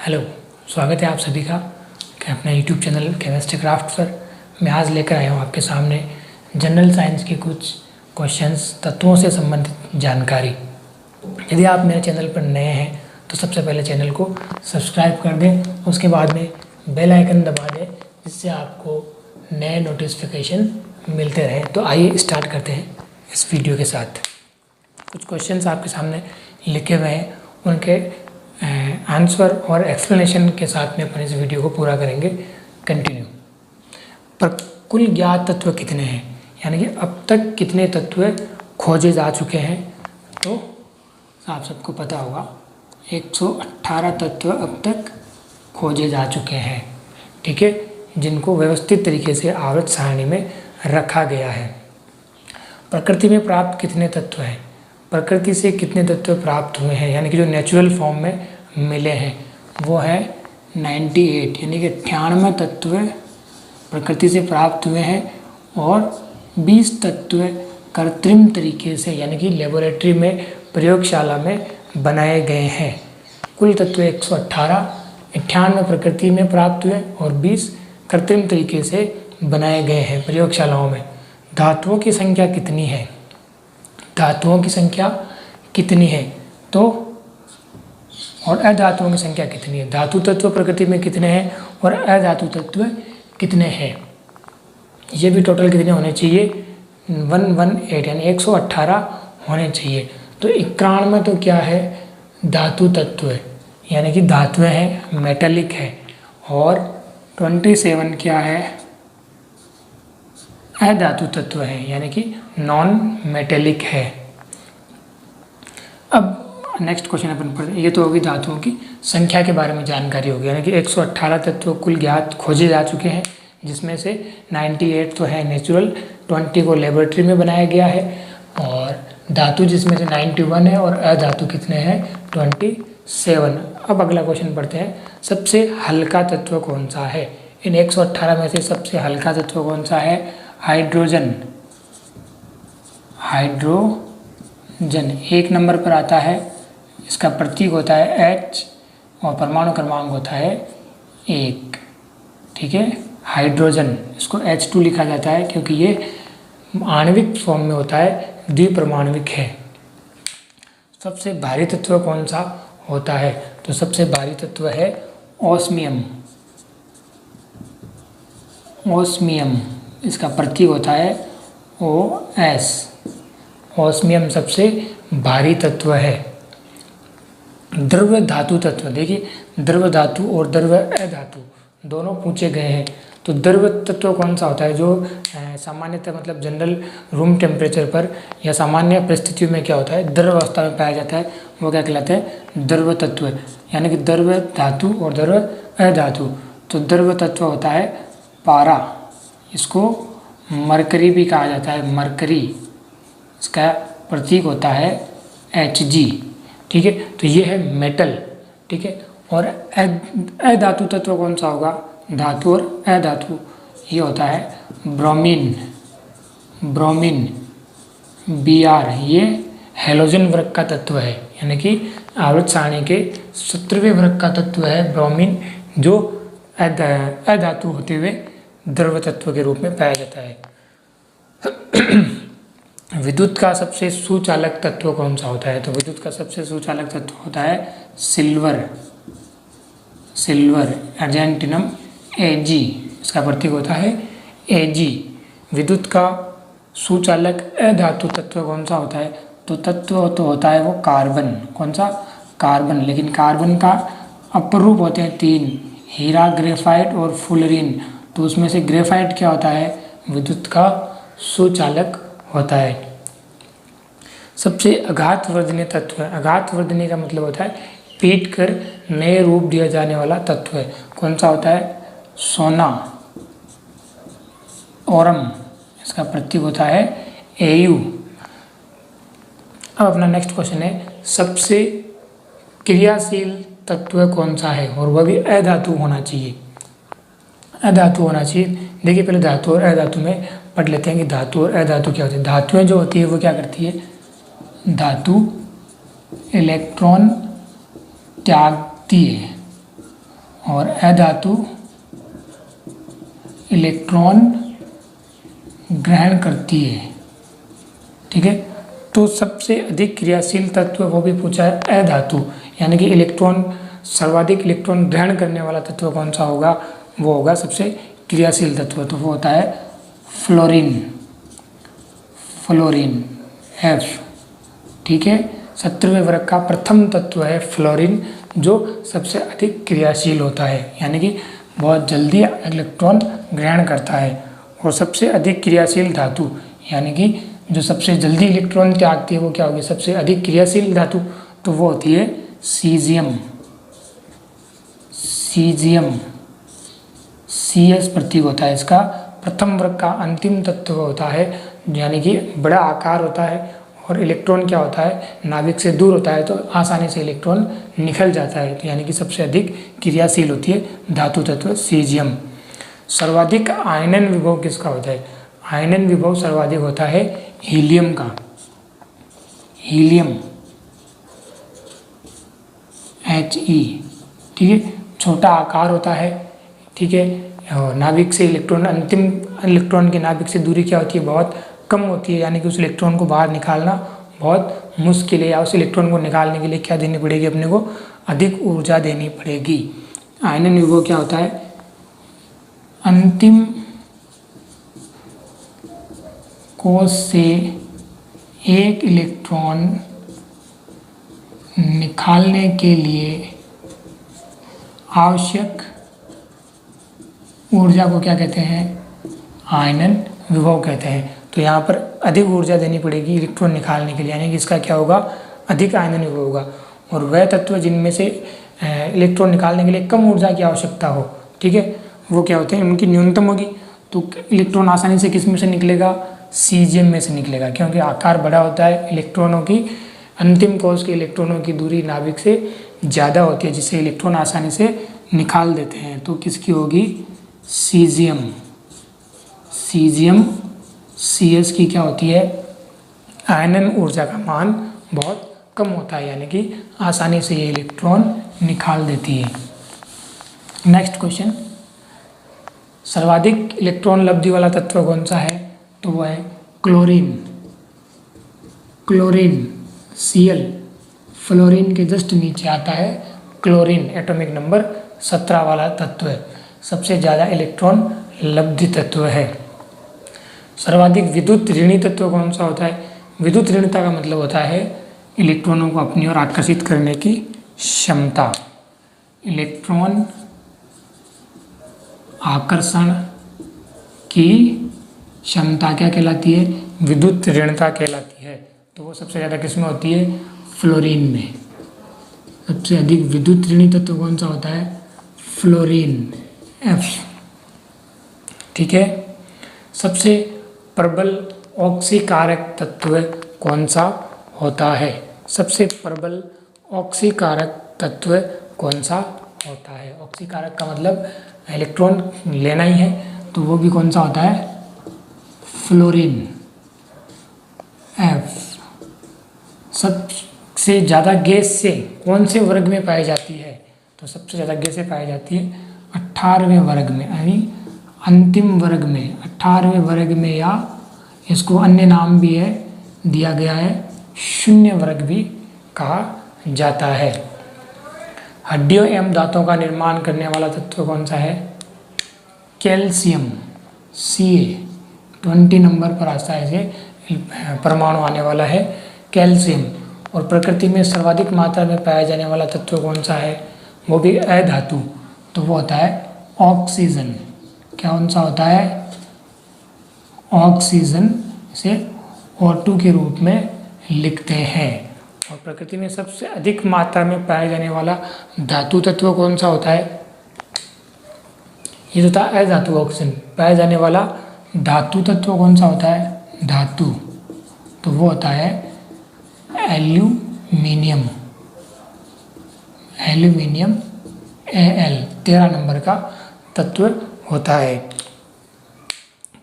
Hello, स्वागत है आप सभी का अपने यूट्यूब चैनल केमिस्ट्री क्राफ्ट पर। मैं आज लेकर आया हूँ आपके सामने जनरल साइंस के कुछ क्वेश्चंस, तत्वों से संबंधित जानकारी। यदि आप मेरे चैनल पर नए हैं तो सबसे पहले चैनल को सब्सक्राइब कर दें, उसके बाद में बेल आइकन दबा दें जिससे आपको नए नोटिफिकेशन मिलते रहें। तो आइए स्टार्ट करते हैं इस वीडियो के साथ। कुछ क्वेश्चंस आपके सामने लिखे हुए हैं, उनके आंसर और एक्सप्लेनेशन के साथ में अपन इस वीडियो को पूरा करेंगे। कंटिन्यू। पर कुल ज्ञात तत्व कितने हैं, यानी कि अब तक कितने तत्व खोजे जा चुके हैं, तो आप सबको पता होगा 118 तत्व अब तक खोजे जा चुके हैं। ठीक है, जिनको व्यवस्थित तरीके से आवर्त सारणी में रखा गया है। प्रकृति में प्राप्त कितने तत्व हैं, प्रकृति से कितने तत्व प्राप्त हुए हैं, यानी कि जो नेचुरल फॉर्म में मिले हैं, वो है 98, यानी कि 98 तत्व प्रकृति से प्राप्त हुए हैं और 20 तत्व कृत्रिम तरीके से, यानी कि लेबोरेटरी में, प्रयोगशाला में बनाए गए हैं। कुल तत्व 118, 98 प्रकृति में प्राप्त हुए और 20 कृत्रिम तरीके से बनाए गए हैं प्रयोगशालाओं में। धातुओं की संख्या कितनी है, धातुओं की संख्या कितनी है, तो और अधातुओं की संख्या कितनी है। धातु तत्व प्रकृति में कितने हैं और अधातु तत्व कितने हैं, ये भी टोटल कितने होने चाहिए, 118, यानी 118 होने चाहिए। तो 91 तो क्या है, धातु तत्व है, यानी कि धातुएं हैं, मेटेलिक है। और 27 क्या है, अधातु तत्व है, यानी कि नॉन मेटेलिक है। अब नेक्स्ट क्वेश्चन अपन पढ़ते, ये तो होगी धातुओं की संख्या के बारे में जानकारी होगी, यानी कि 118 तत्व कुल ज्ञात खोजे जा चुके हैं, जिसमें से 98 तो है नेचुरल, 20 को लेबोरेटरी में बनाया गया है, और धातु जिसमें से 91 है, और अधातु कितने हैं, 27। अब अगला क्वेश्चन पढ़ते हैं, सबसे हल्का तत्व कौन सा है। इन 118 में से सबसे हल्का तत्व कौन सा है, हाइड्रोजन। हाइड्रोजन 1 नंबर पर आता है, इसका प्रतीक होता है H और परमाणु क्रमांक होता है 1। ठीक है, हाइड्रोजन, इसको H2 लिखा जाता है क्योंकि ये आणविक फॉर्म में होता है, द्विपरमाणविक है। सबसे भारी तत्व कौन सा होता है, तो सबसे भारी तत्व है ऑस्मियम। ऑस्मियम, इसका प्रतीक होता है OS। ऑस्मियम सबसे भारी तत्व है। द्रव्य धातु तत्व, देखिए द्रव्य धातु और द्रव्य अधातु दोनों पूछे गए हैं। तो द्रव्य तत्व कौन सा होता है, जो सामान्यतः मतलब जनरल रूम टेम्परेचर पर या सामान्य परिस्थितियों में क्या होता है, द्रव अवस्था में पाया जाता है, वो क्या कहलाते हैं, द्रव्य तत्व, यानी कि द्रव्य धातु और द्रव्य अधातु। तो द्रव्य तत्व होता है पारा, इसको मरकरी भी कहा जाता है, मरकरी, इसका प्रतीक होता है Hg। ठीक है, तो ये है मेटल। ठीक है, और अधातु तत्व कौन सा होगा, धातु और अधातु, ये होता है ब्रोमीन। ब्रोमीन Br, ये हेलोजन वर्ग का तत्व है, यानी कि आवर्त सारणी के 17वें वर्ग का तत्व है ब्रोमीन, जो अधातु होते हुए द्रव्य तत्व के रूप में पाया जाता है। विद्युत का सबसे सुचालक तत्व कौन सा होता है, तो विद्युत का सबसे सुचालक तत्व होता है सिल्वर। सिल्वर, अर्जेंटिनम Ag, इसका प्रतीक होता है Ag। विद्युत का सुचालक अधातु तत्व कौन सा होता है, तो तत्व तो होता है वो कार्बन। कौन सा, कार्बन। लेकिन कार्बन का अपरूप होते हैं 3, हीरा, ग्रेफाइट और फुलरीन। तो उसमें से ग्रेफाइट क्या होता है, विद्युत का सुचालक होता है। सबसे अघात वर्धनीय तत्व है, अघात वर्धनीय का मतलब होता है पीट कर नए रूप दिया जाने वाला तत्व है। कौन सा होता है, सोना, ओरम, इसका प्रतीक होता है Au। अब अपना नेक्स्ट क्वेश्चन है, सबसे क्रियाशील तत्व कौन सा है, और वह भी अधातु होना चाहिए। अधातु होना चाहिए। देखिए पहले धातु और अधातु में पढ़ लेते हैं कि धातु और अधातु क्या होती है। धातुएं जो होती है वो क्या करती है, धातु इलेक्ट्रॉन त्यागती है, और अधातु इलेक्ट्रॉन ग्रहण करती है। ठीक है, तो सबसे अधिक क्रियाशील तत्व वो भी पूछा है अधातु, यानी कि इलेक्ट्रॉन सर्वाधिक इलेक्ट्रॉन ग्रहण करने वाला तत्व कौन सा होगा, वो होगा सबसे क्रियाशील तत्व, तो वो होता है फ्लोरीन। Fluorine F। ठीक है, 17वें वर्ग का प्रथम तत्व है फ्लोरीन, जो सबसे अधिक क्रियाशील होता है, यानी कि बहुत जल्दी इलेक्ट्रॉन ग्रहण करता है। और सबसे अधिक क्रियाशील धातु, यानी कि जो सबसे जल्दी इलेक्ट्रॉन त्यागती है वो क्या होगी, सबसे अधिक क्रियाशील धातु, तो वो होती है सीजियम। सीजियम CS प्रतीक होता है इसका। प्रथम वर्ग का अंतिम तत्व होता है, यानी कि बड़ा आकार होता है और इलेक्ट्रॉन क्या होता है, नाभिक से दूर होता है, तो आसानी से इलेक्ट्रॉन निकल जाता है, तो यानी कि सबसे अधिक क्रियाशील होती है धातु तत्व सीजियम। सर्वाधिक आयनन विभव किसका होता है, आयनन विभव सर्वाधिक होता है हीलियम का। Helium He। ठीक है, छोटा आकार होता है। ठीक है, और नाभिक से इलेक्ट्रॉन, अंतिम इलेक्ट्रॉन की नाभिक से दूरी क्या होती है, बहुत कम होती है, यानी कि उस इलेक्ट्रॉन को बाहर निकालना बहुत मुश्किल है, या उस इलेक्ट्रॉन को निकालने के लिए क्या देनी पड़ेगी, अपने को अधिक ऊर्जा देनी पड़ेगी। आयनन विभव क्या होता है, अंतिम कोश से एक इलेक्ट्रॉन निकालने के लिए आवश्यक ऊर्जा को क्या कहते हैं, आयनन विभव कहते हैं। तो यहाँ पर अधिक ऊर्जा देनी पड़ेगी इलेक्ट्रॉन निकालने के लिए, यानी कि इसका क्या होगा, अधिक आयनन विभव होगा। और वह तत्व जिनमें से इलेक्ट्रॉन निकालने के लिए कम ऊर्जा की आवश्यकता हो, ठीक है, वो क्या होते हैं, उनकी न्यूनतम होगी। तो इलेक्ट्रॉन आसानी से किस में से निकलेगा, सीजियम में से निकलेगा, क्योंकि आकार बड़ा होता है, इलेक्ट्रॉनों की अंतिम कोश के इलेक्ट्रॉनों की दूरी नाभिक से ज़्यादा होती है, जिससे इलेक्ट्रॉन आसानी से निकाल देते हैं। तो किसकी होगी, सीजियम। सीजियम CS की क्या होती है, आयनन ऊर्जा का मान बहुत कम होता है, यानी कि आसानी से ये इलेक्ट्रॉन निकाल देती है। नेक्स्ट क्वेश्चन, सर्वाधिक इलेक्ट्रॉन लब्धि वाला तत्व कौन सा है, तो वह है क्लोरीन। Chlorine Cl। फ्लोरीन के जस्ट नीचे आता है क्लोरीन, एटॉमिक नंबर 17 वाला तत्व है, सबसे ज़्यादा इलेक्ट्रॉन लब्धि तत्व है। सर्वाधिक विद्युत ऋणी तत्व कौन सा होता है, विद्युत ऋणता का मतलब होता है इलेक्ट्रॉनों को अपनी ओर आकर्षित करने की क्षमता। इलेक्ट्रॉन आकर्षण की क्षमता क्या कहलाती है, विद्युत ऋणता कहलाती है। तो वो सबसे ज़्यादा किस में होती है, फ्लोरीन में। सबसे अधिक विद्युत ऋणी तत्व कौन सा होता है, फ्लोरीन F। ठीक है, सबसे प्रबल ऑक्सीकारक तत्व कौन सा होता है, सबसे प्रबल ऑक्सीकारक तत्व कौन सा होता है। ऑक्सीकारक का मतलब इलेक्ट्रॉन लेना ही है, तो वो भी कौन सा होता है, फ्लोरीन F। सबसे ज़्यादा गैस से कौन से वर्ग में पाई जाती है, तो सबसे ज़्यादा गैसें पाई जाती है 18वें वर्ग में, यानी अंतिम वर्ग में, 18वें वर्ग में, या इसको अन्य नाम भी है दिया गया है, शून्य वर्ग भी कहा जाता है। हड्डियों एवं दांतों का निर्माण करने वाला तत्व कौन सा है, कैल्शियम Ca। 20 नंबर पर आता है, इसे परमाणु आने वाला है कैल्शियम। और प्रकृति में सर्वाधिक मात्रा में पाया जाने वाला तत्व कौन सा है, वो भी अधातु, तो वो होता है ऑक्सीजन। क्या कौन सा होता है, ऑक्सीजन, इसे O2 के रूप में लिखते हैं। और प्रकृति में सबसे अधिक मात्रा में पाया जाने वाला धातु तत्व कौन सा होता है, ये होता है अधातु। ऑक्सीजन पाया जाने वाला धातु तत्व कौन सा होता है, धातु, तो वो होता है एल्यूमिनियम। एल्यूमिनियम Al 13 नंबर का तत्व होता है।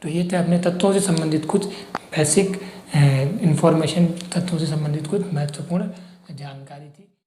तो ये थे अपने तत्वों से संबंधित कुछ बेसिक इंफॉर्मेशन, तत्वों से संबंधित कुछ महत्वपूर्ण जानकारी थी।